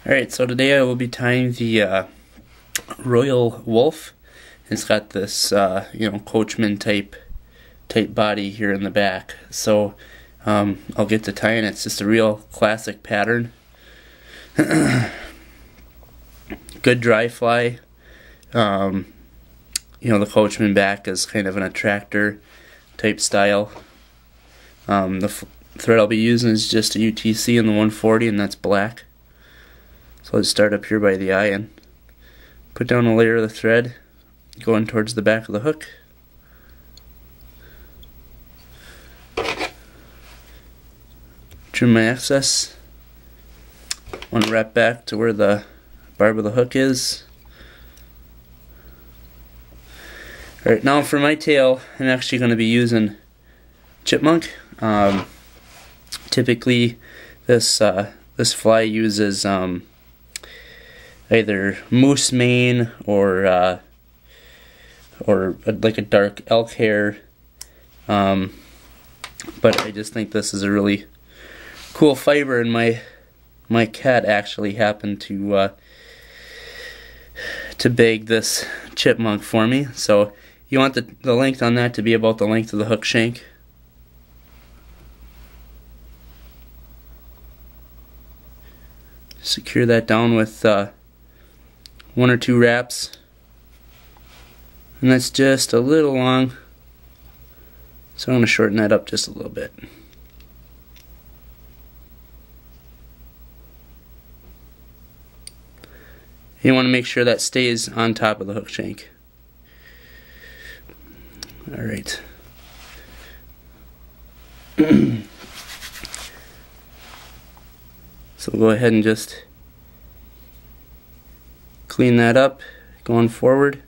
Alright, so today I will be tying the Royal Wulff. It's got this coachman type body here in the back. So I'll get to tying it. It's just a real classic pattern. Good dry fly. The coachman back is kind of an attractor type style. The thread I'll be using is just a UTC in the 140, and that's black. So let's start up here by the eye and put down a layer of the thread going towards the back of the hook. Trim my excess. Want to wrap back to where the barb of the hook is. Alright, now for my tail, I'm actually going to be using chipmunk. Typically this fly uses either moose mane or like a dark elk hair, but I just think this is a really cool fiber, and my cat actually happened to bag this chipmunk for me. So you want the length on that to be about the length of the hook shank. Secure that down with 1 or 2 wraps, and that's just a little long, so I'm going to shorten that up just a little bit. You want to make sure that stays on top of the hook shank. Alright. So we'll go ahead and just clean that up going forward.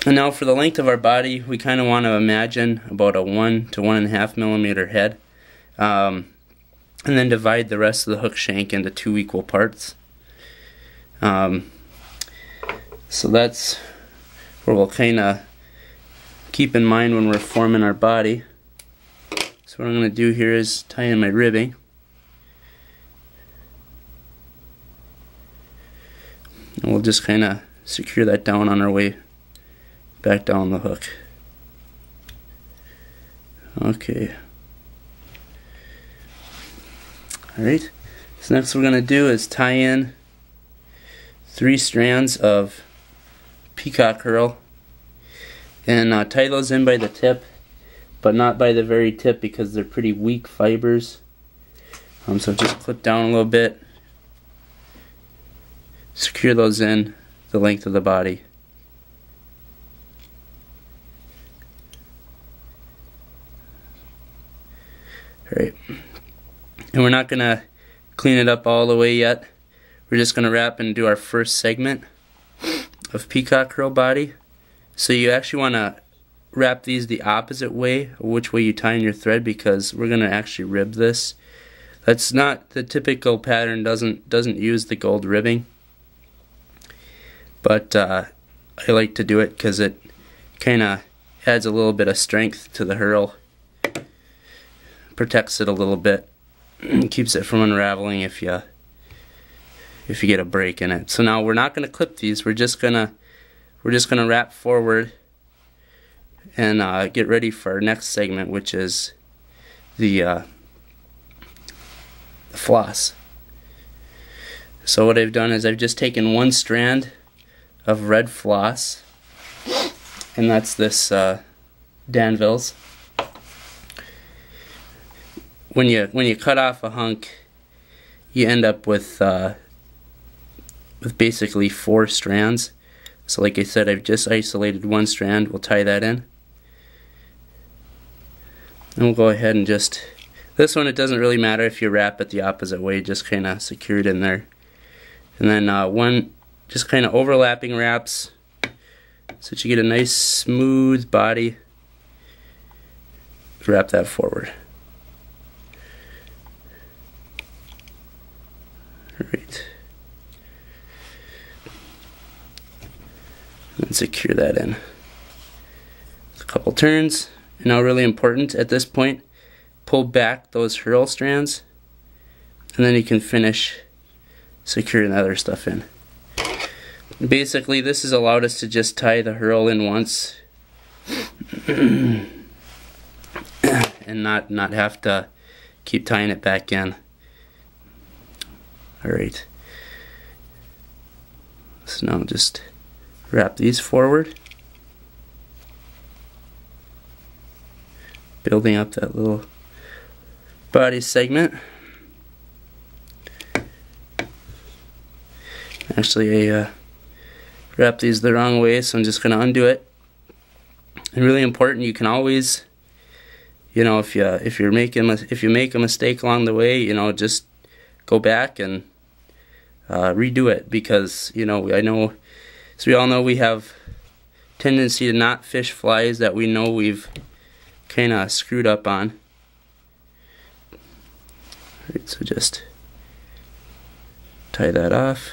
And now for the length of our body, we kind of want to imagine about a 1 to 1.5 millimeter head, and then divide the rest of the hook shank into 2 equal parts. So that's where we'll kind of keep in mind when we're forming our body. So what I'm going to do here is tie in my ribbing. And we'll just kind of secure that down on our way back down the hook. Okay. Alright. So next what we're going to do is tie in 3 strands of peacock herl. And tie those in by the tip, but not by the very tip because they're pretty weak fibers. So just clip down a little bit. Secure those in the length of the body. Alright. And we're not going to clean it up all the way yet. We're just going to wrap and do our first segment of peacock herl body. So you actually want to wrap these the opposite way, which way you tie in your thread, because we're going to actually rib this. That's not the typical pattern, doesn't use the gold ribbing. But I like to do it because it kind of adds a little bit of strength to the herl, protects it a little bit, and keeps it from unraveling if you get a break in it. So now we're not going to clip these. We're just gonna wrap forward and get ready for our next segment, which is the floss. So what I've done is I've just taken 1 strand of red floss, and that's this Danville's. When you cut off a hunk, you end up with basically 4 strands. So like I said, I've just isolated 1 strand. We'll tie that in, and we'll go ahead and just, this one, it doesn't really matter if you wrap it the opposite way, just kind of secure it in there. And then 1 just kind of overlapping wraps so that you get a nice smooth body. Wrap that forward. Alright. And secure that in. A couple turns. And now really important at this point, pull back those herl strands, and then you can finish secure the other stuff in. Basically, this has allowed us to just tie the hurl in once and not have to keep tying it back in. Alright, so now just wrap these forward, building up that little body segment. Actually, I wrapped these the wrong way, so I'm just going to undo it. And really important, you can always, you know, if you make a mistake along the way, you know, just go back and redo it, because, you know, I know, as we all know, we have tendency to not fish flies that we know we've kind of screwed up on. Right, so just tie that off.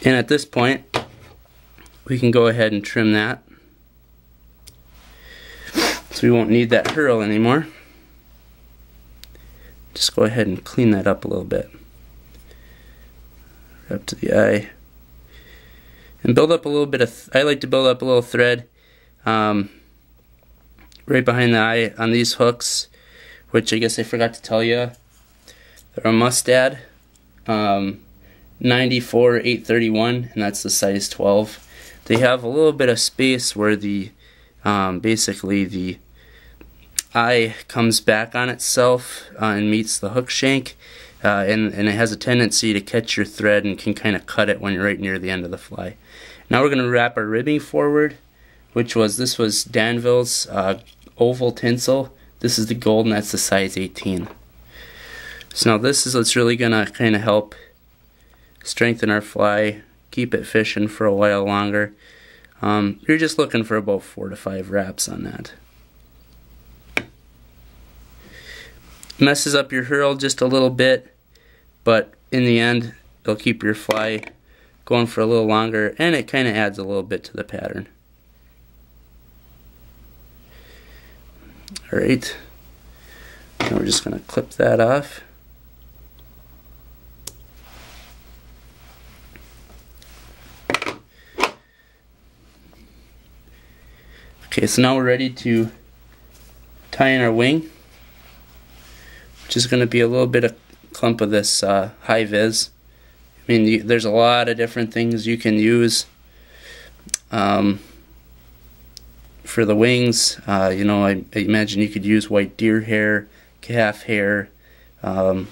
And at this point, we can go ahead and trim that, so we won't need that hurl anymore. Just go ahead and clean that up a little bit. Up to the eye. And build up a little bit of, I like to build up a little thread right behind the eye on these hooks, which I guess I forgot to tell you. They're a Mustad 94-831, and that's the size 12. They have a little bit of space where the basically the eye comes back on itself and meets the hook shank, and it has a tendency to catch your thread and can kind of cut it when you're right near the end of the fly. Now we're going to wrap our ribbing forward, this was Danville's oval tinsel. This is the gold, and that's the size 18. So now this is what's really going to kind of help strengthen our fly, keep it fishing for a while longer. You're just looking for about 4 to 5 wraps on that. Messes up your hurl just a little bit, but in the end it'll keep your fly going for a little longer, and it kind of adds a little bit to the pattern. Alright, now we're just going to clip that off. Okay, so now we're ready to tie in our wing, which is going to be a little bit of clump of this high vis. I mean, there's a lot of different things you can use for the wings. You know, I imagine you could use white deer hair, calf hair, a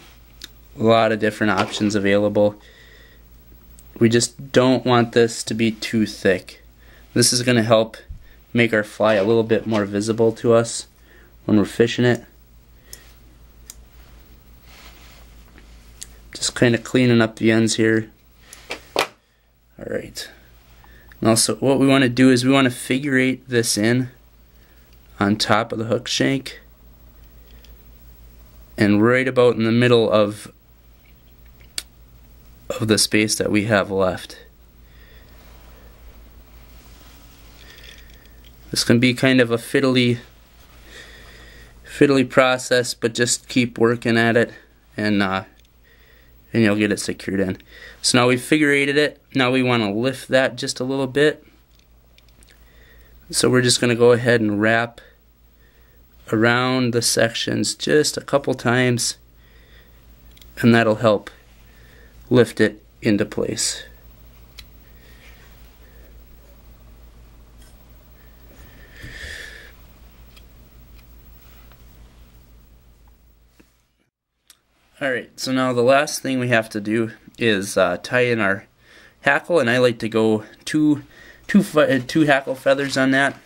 lot of different options available. We just don't want this to be too thick. This is going to help make our fly a little bit more visible to us when we're fishing it. Just kind of cleaning up the ends here. Alright. And also what we want to do is we want to figure eight this in on top of the hook shank and right about in the middle of the space that we have left. This can be kind of a fiddly process, but just keep working at it, and you'll get it secured in. So now we've figure eighted it. Now we want to lift that just a little bit. So we're just going to go ahead and wrap around the sections just a couple times, and that'll help lift it into place. Alright, so now the last thing we have to do is tie in our hackle, and I like to go two hackle feathers on that.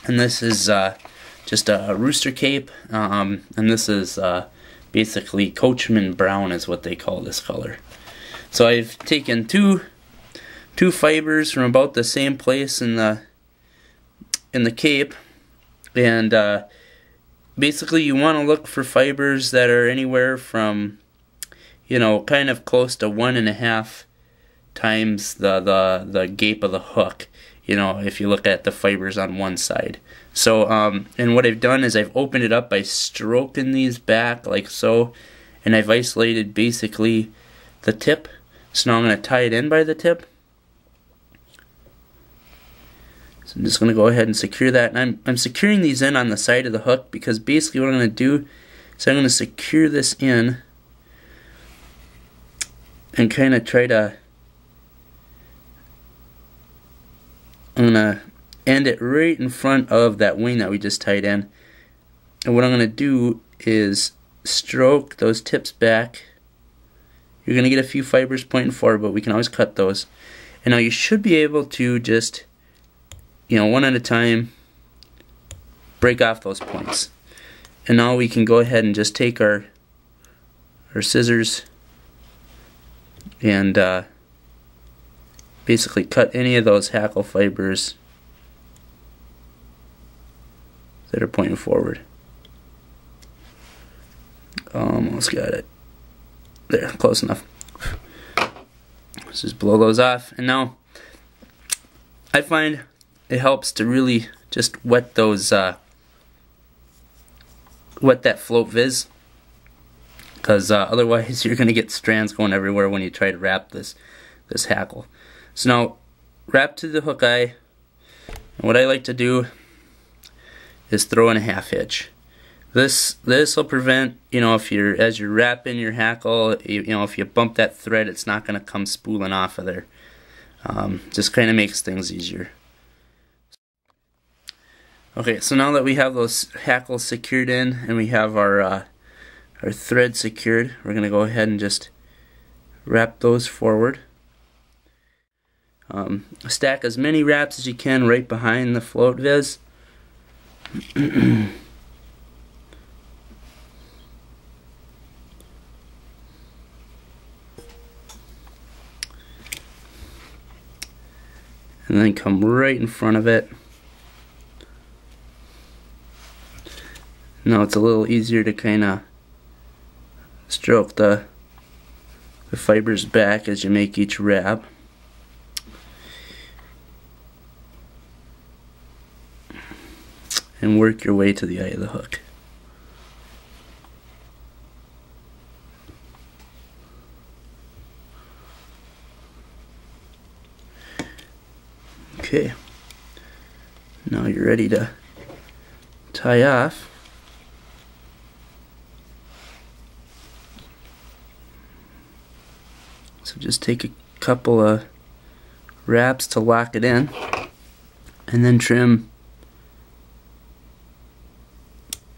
And this is just a rooster cape, and this is basically coachman brown is what they call this color. So I've taken two fibers from about the same place in the cape, and basically you want to look for fibers that are anywhere from, you know, kind of close to 1.5 times the gape of the hook, you know, if you look at the fibers on one side. So and what I've done is I've opened it up by stroking these back like so, and I've isolated basically the tip. So now I'm going to tie it in by the tip. So I'm just going to go ahead and secure that. And I'm securing these in on the side of the hook, because basically what I'm going to do is I'm going to secure this in and kind of try to, I'm going to end it right in front of that wing that we just tied in. And what I'm going to do is stroke those tips back. You're going to get a few fibers pointing forward, but we can always cut those. And now you should be able to just, one at a time, break off those points. And now we can go ahead and just take our scissors and basically cut any of those hackle fibers that are pointing forward. Almost got it. There, close enough. Let's just blow those off. And now I find it helps to really just wet those wet that float viz, because otherwise you're gonna get strands going everywhere when you try to wrap this hackle. So now wrap to the hook eye, and what I like to do is throw in a half hitch. This will prevent, if as you're wrapping your hackle, if you bump that thread, it's not going to come spooling off of there. Just kind of makes things easier. Okay, so now that we have those hackles secured in and we have our thread secured, we're going to go ahead and just wrap those forward. Stack as many wraps as you can right behind the float viz. And then come right in front of it. Now it's a little easier to kind of stroke the fibers back as you make each wrap. And work your way to the eye of the hook. Okay, now you're ready to tie off. So just take a couple of wraps to lock it in, and then trim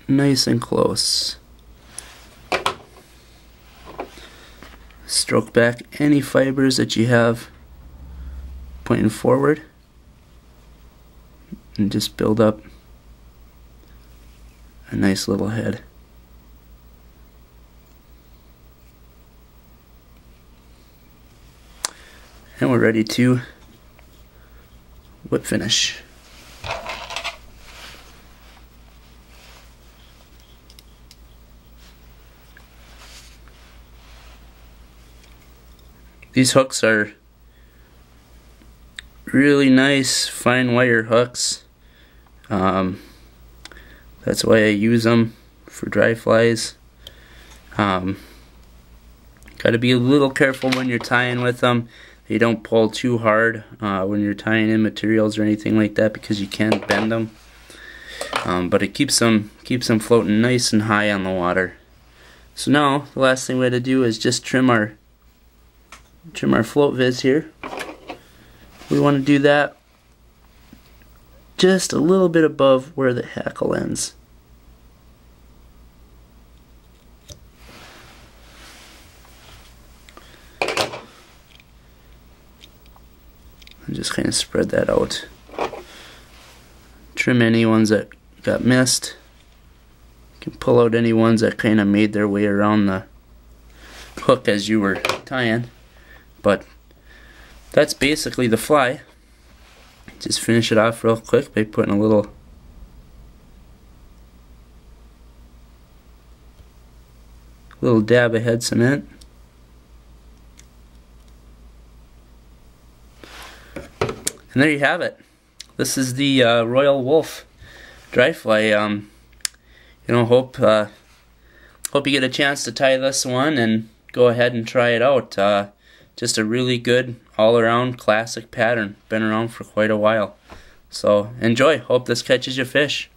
nice and close. Stroke back any fibers that you have pointing forward, and just build up a nice little head. And we're ready to whip finish. These hooks are really nice fine wire hooks. That's why I use them for dry flies. Got to be a little careful when you're tying with them. You don't pull too hard when you're tying in materials or anything like that, because you can bend them. But it keeps them floating nice and high on the water. So now the last thing we had to do is just trim our float viz here. We want to do that just a little bit above where the hackle ends. And just kind of spread that out. Trim any ones that got missed. You can pull out any ones that kind of made their way around the hook as you were tying. But that's basically the fly. Just finish it off real quick by putting a little dab of head cement. And there you have it. This is the Royal Wulff dry fly. Hope you get a chance to tie this one, and go ahead and try it out. Just a really good all-around classic pattern. Been around for quite a while. So enjoy. Hope this catches your fish.